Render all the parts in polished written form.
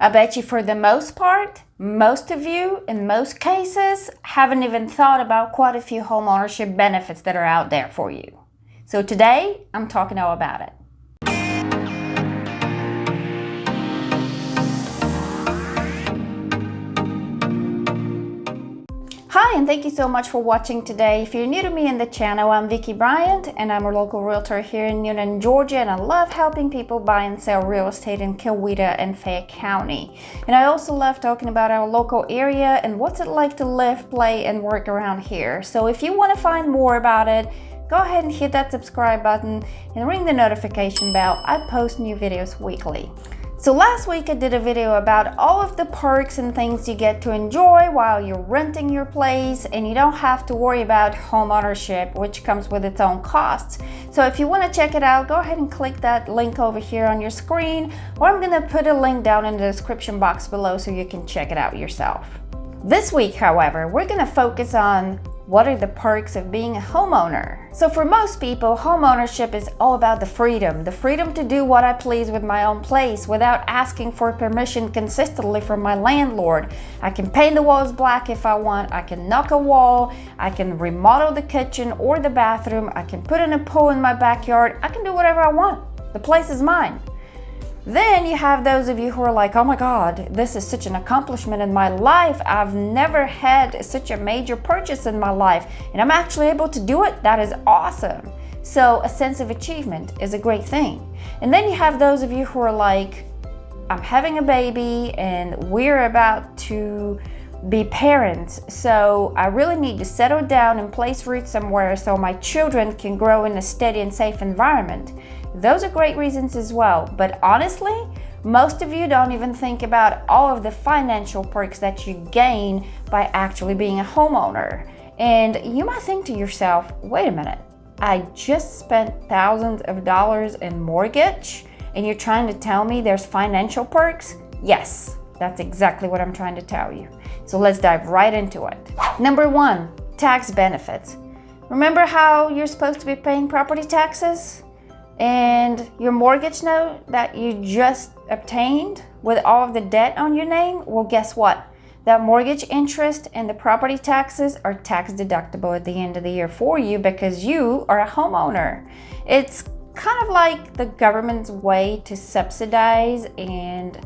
I bet you for the most part, most of you, in most cases, haven't even thought about quite a few homeownership benefits that are out there for you. So today, I'm talking all about it. Hi, and thank you so much for watching today. If you're new to me in the channel, I'm Vicky Bryant, and I'm a local realtor here in Newnan, Georgia, and I love helping people buy and sell real estate in Coweta and Fayette County. And I also love talking about our local area and what's it like to live, play, and work around here. So if you want to find more about it, go ahead and hit that subscribe button and ring the notification bell. I post new videos weekly. So last week I did a video about all of the perks and things you get to enjoy while you're renting your place, and you don't have to worry about home ownership, which comes with its own costs. So if you want to check it out, go ahead and click that link over here on your screen, or I'm going to put a link down in the description box below so you can check it out yourself. This week, however, we're going to focus on what are the perks of being a homeowner. So for most people, homeownership is all about the freedom to do what I please with my own place without asking for permission consistently from my landlord. I can paint the walls black if I want, I can knock a wall, I can remodel the kitchen or the bathroom, I can put in a pool in my backyard, I can do whatever I want. The place is mine. Then you have those of you who are like, oh my God, this is such an accomplishment in my life. I've never had such a major purchase in my life, and I'm actually able to do it. That is awesome. So a sense of achievement is a great thing. And then you have those of you who are like, I'm having a baby and we're about to be parents, so I really need to settle down and place roots somewhere so my children can grow in a steady and safe environment. Those are great reasons as well, but honestly, most of you don't even think about all of the financial perks that you gain by actually being a homeowner. And you might think to yourself, wait a minute, I just spent thousands of dollars in mortgage and you're trying to tell me there's financial perks? Yes, that's exactly what I'm trying to tell you. So let's dive right into it. Number one, tax benefits. Remember how you're supposed to be paying property taxes? And your mortgage note that you just obtained with all of the debt on your name? Well, guess what? That mortgage interest and the property taxes are tax deductible at the end of the year for you because you are a homeowner. It's kind of like the government's way to subsidize and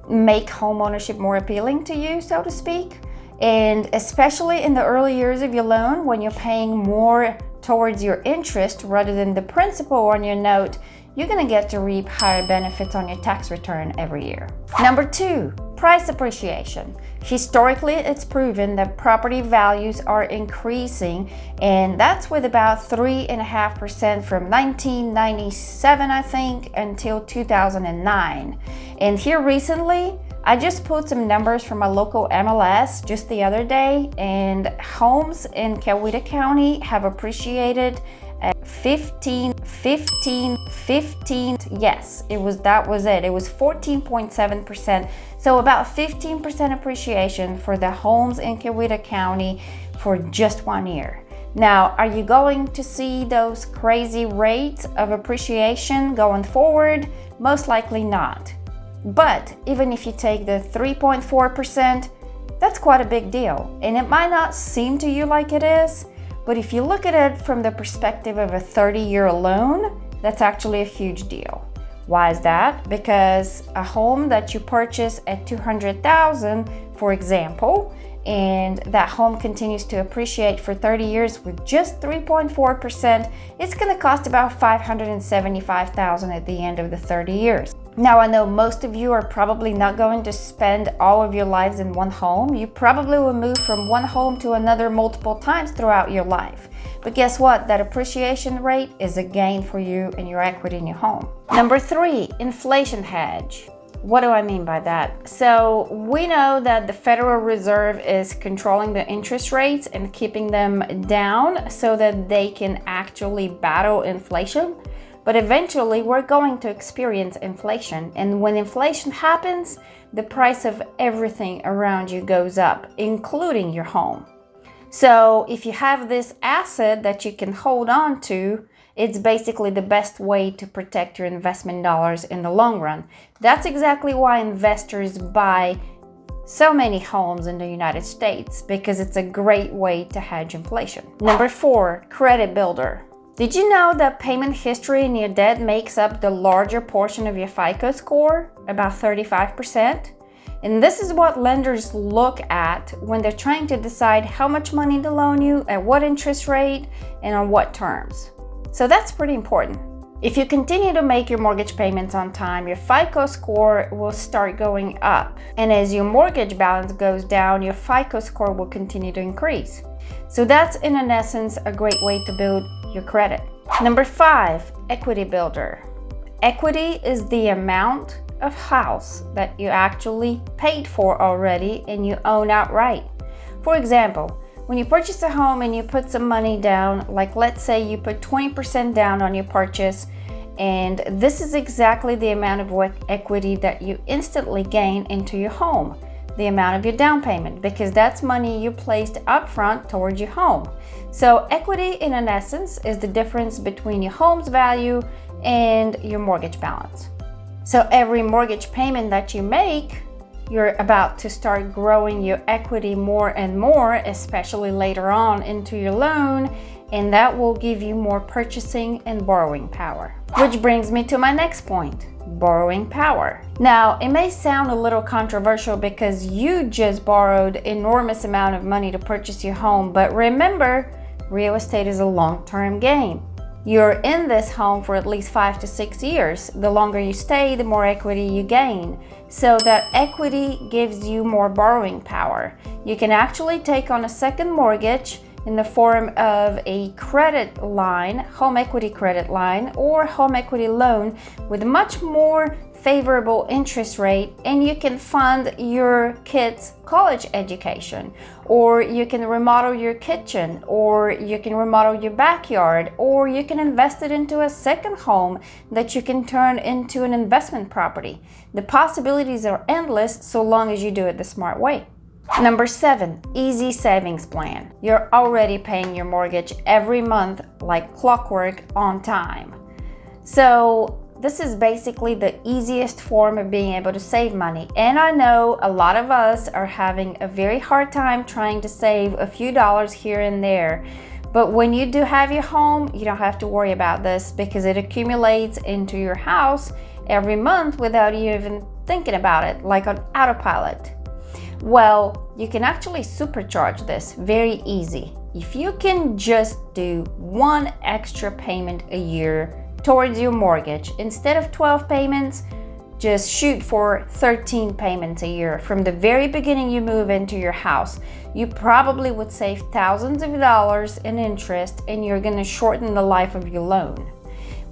make homeownership more appealing to you, so to speak. And especially in the early years of your loan, when you're paying more towards your interest rather than the principal on your note, you're going to get to reap higher benefits on your tax return every year. Number two, price appreciation. Historically, it's proven that property values are increasing, and that's with about 3.5% from 1997, I think, until 2009. And here recently, I just put some numbers from my local MLS just the other day, and homes in Coweta County have appreciated at 15, yes, that was it. It was 14.7%. So about 15% appreciation for the homes in Coweta County for just 1 year. Now, are you going to see those crazy rates of appreciation going forward? Most likely not. But even if you take the 3.4%, that's quite a big deal. And it might not seem to you like it is, but if you look at it from the perspective of a 30-year loan, that's actually a huge deal. Why is that? Because a home that you purchase at $200,000, for example, and that home continues to appreciate for 30 years with just 3.4%, it's going to cost about $575,000 at the end of the 30 years. Now, I know most of you are probably not going to spend all of your lives in one home. You probably will move from one home to another multiple times throughout your life. But guess what? That appreciation rate is a gain for you and your equity in your home. Number three, inflation hedge. What do I mean by that? So we know that the Federal Reserve is controlling the interest rates and keeping them down so that they can actually battle inflation. But eventually we're going to experience inflation. And when inflation happens, the price of everything around you goes up, including your home. So if you have this asset that you can hold on to, It's basically the best way to protect your investment dollars in the long run. That's exactly why investors buy so many homes in the United States, because it's a great way to hedge inflation. Number 4, credit builder. Did you know that payment history in your debt makes up the larger portion of your FICO score, about 35%? And this is what lenders look at when they're trying to decide how much money to loan you, at what interest rate, and on what terms. So that's pretty important. If you continue to make your mortgage payments on time, your FICO score will start going up. And as your mortgage balance goes down, your FICO score will continue to increase. So that's, in essence, a great way to build your credit. Number 5, equity builder. Equity is the amount of house that you actually paid for already and you own outright. For example, when you purchase a home and you put some money down, like let's say you put 20% down on your purchase, and this is exactly the amount of equity that you instantly gain into your home, the amount of your down payment, because that's money you placed upfront towards your home. So equity, in an essence, is the difference between your home's value and your mortgage balance. So every mortgage payment that you make, you're about to start growing your equity more and more, especially later on into your loan, and that will give you more purchasing and borrowing power. Which brings me to my next point, borrowing power. Now, it may sound a little controversial because you just borrowed enormous amount of money to purchase your home, but remember, real estate is a long-term game. You're in this home for at least 5 to 6 years. The longer you stay, the more equity you gain. So that equity gives you more borrowing power. You can actually take on a second mortgage in the form of a credit line, home equity credit line, or home equity loan with much more favorable interest rate, and you can fund your kids' college education, or you can remodel your kitchen, or you can remodel your backyard, or you can invest it into a second home that you can turn into an investment property. The possibilities are endless so long as you do it the smart way. Number 7, easy savings plan. You're already paying your mortgage every month like clockwork on time. So this is basically the easiest form of being able to save money. And I know a lot of us are having a very hard time trying to save a few dollars here and there. But when you do have your home, you don't have to worry about this because it accumulates into your house every month without you even thinking about it, like on autopilot. Well, you can actually supercharge this very easy. If you can just do one extra payment a year towards your mortgage, instead of 12 payments, just shoot for 13 payments a year. From the very beginning you move into your house, you probably would save thousands of dollars in interest, and you're going to shorten the life of your loan.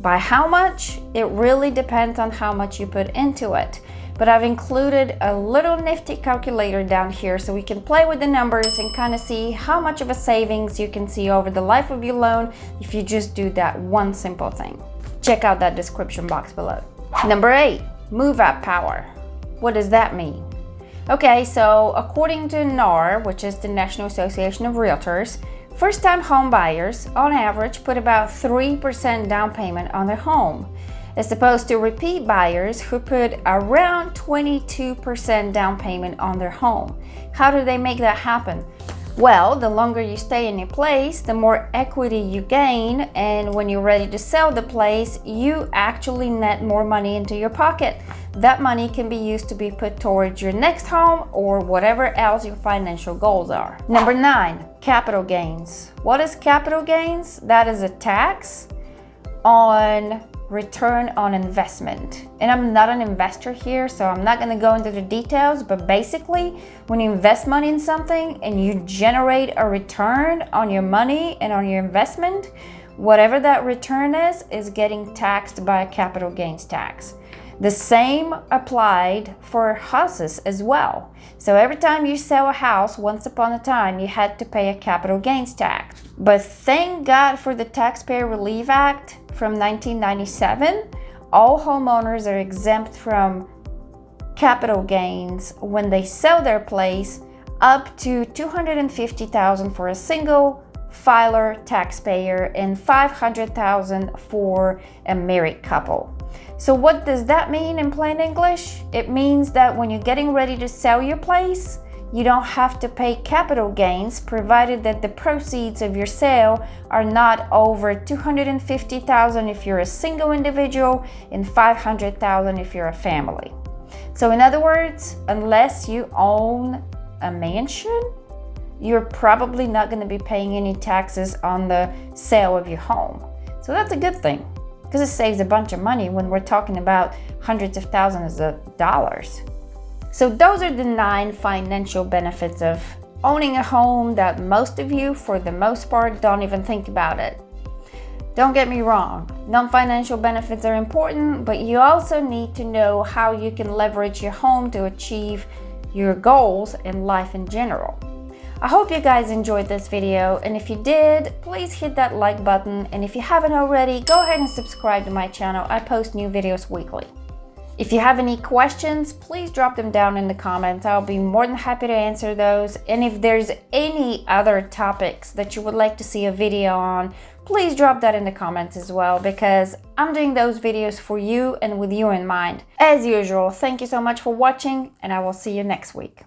By how much? It really depends on how much you put into it. But I've included a little nifty calculator down here so we can play with the numbers and kind of see how much of a savings you can see over the life of your loan if you just do that one simple thing. Check out that description box below. Number 8, move up power. What does that mean? Okay, so according to NAR, which is the National Association of Realtors, first-time home buyers on average put about 3% down payment on their home, as opposed to repeat buyers who put around 22% down payment on their home. How do they make that happen? Well, the longer you stay in your place, the more equity you gain, and when you're ready to sell the place, you actually net more money into your pocket. That money can be used to be put towards your next home or whatever else your financial goals are. Number 9, capital gains. What is capital gains? That is a tax on return on investment. And I'm not an investor here, so I'm not going to go into the details, but basically when you invest money in something and you generate a return on your money and on your investment, whatever that return is getting taxed by a capital gains tax. The same applied for houses as well. So every time you sell a house, once upon a time, you had to pay a capital gains tax. But thank God for the Taxpayer Relief Act from 1997. All homeowners are exempt from capital gains when they sell their place, up to $250,000 for a single filer taxpayer and $500,000 for a married couple. So what does that mean in plain English? It means that when you're getting ready to sell your place, you don't have to pay capital gains provided that the proceeds of your sale are not over $250,000 if you're a single individual and $500,000 if you're a family. So in other words, unless you own a mansion, you're probably not going to be paying any taxes on the sale of your home. So that's a good thing because it saves a bunch of money when we're talking about hundreds of thousands of dollars. So those are the 9 financial benefits of owning a home that most of you, for the most part, don't even think about it. Don't get me wrong, non-financial benefits are important, but you also need to know how you can leverage your home to achieve your goals in life in general. I hope you guys enjoyed this video, and if you did, please hit that like button, and if you haven't already, go ahead and subscribe to my channel. I post new videos weekly. If you have any questions, please drop them down in the comments. I'll be more than happy to answer those. And if there's any other topics that you would like to see a video on, please drop that in the comments as well, because I'm doing those videos for you and with you in mind. As usual, thank you so much for watching, and I will see you next week.